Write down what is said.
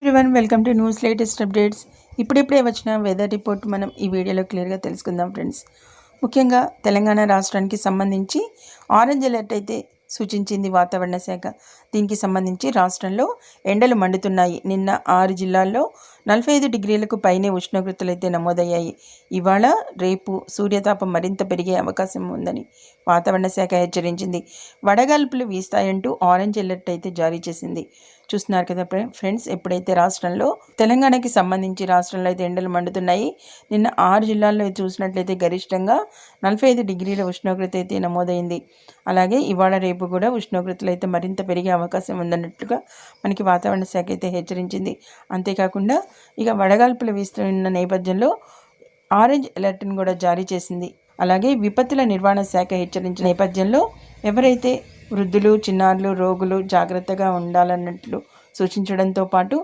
Everyone welcome to news latest updates. ఇప్పుడిప్పుడే వచ్చిన weather report మనం ఈ వీడియోలో క్లియర్గా తెలుసుకుందాం ఫ్రెండ్స్. ముఖ్యంగా తెలంగాణ రాష్ట్రానికి సంబంధించి ఆరెంజ్ అలర్ట్ అయితే సూచించింది వాతావరణ శాఖ. దీనికి సంబంధించి రాష్ట్రంలో ఎండలు మండుతున్నాయి. నిన్న 6 జిల్లాల్లో 45 డిగ్రీలకు పైనే ఉష్ణోగ్రతలు అయితే నమోదయ్యాయి. ఇవాళ రేపు సూర్యతాపం మరింత పెరిగే అవకాశం ఉందని వాతావరణ శాఖ హెచ్చరించింది. వడగాల్పులు వీస్తాయంటూ ఆరెంజ్ అలర్ట్ అయితే జారీ చేసింది. చూస్తున్నారు కదా ఫ్రెండ్స్, ఎప్పుడైతే రాష్ట్రంలో తెలంగాణకి సంబంధించి రాష్ట్రంలో అయితే ఎండలు మండుతున్నాయి. నిన్న 6 జిల్లాల్లో చూసినట్లయితే గరిష్టంగా 45 డిగ్రీల ఉష్ణోగ్రత అయితే నమోదైంది. అలాగే ఇవాళ రేపు కూడా ఉష్ణోగ్రతలు అయితే మరింత పెరిగే అవకాశం ఉందన్నట్లుగా మనకి వాతావరణ శాఖ అయితే హెచ్చరించింది. అంతేకాకుండా ఇక వడగాల్పులు వీస్తున్న నేపథ్యంలో ఆరెంజ్ అలర్ట్ని కూడా జారీ చేసింది. అలాగే విపత్తుల నిర్వహణ శాఖ హెచ్చరించిన నేపథ్యంలో ఎవరైతే వృద్ధులు, చిన్నారులు, రోగులు జాగ్రత్తగా ఉండాలన్నట్లు సూచించడంతో పాటు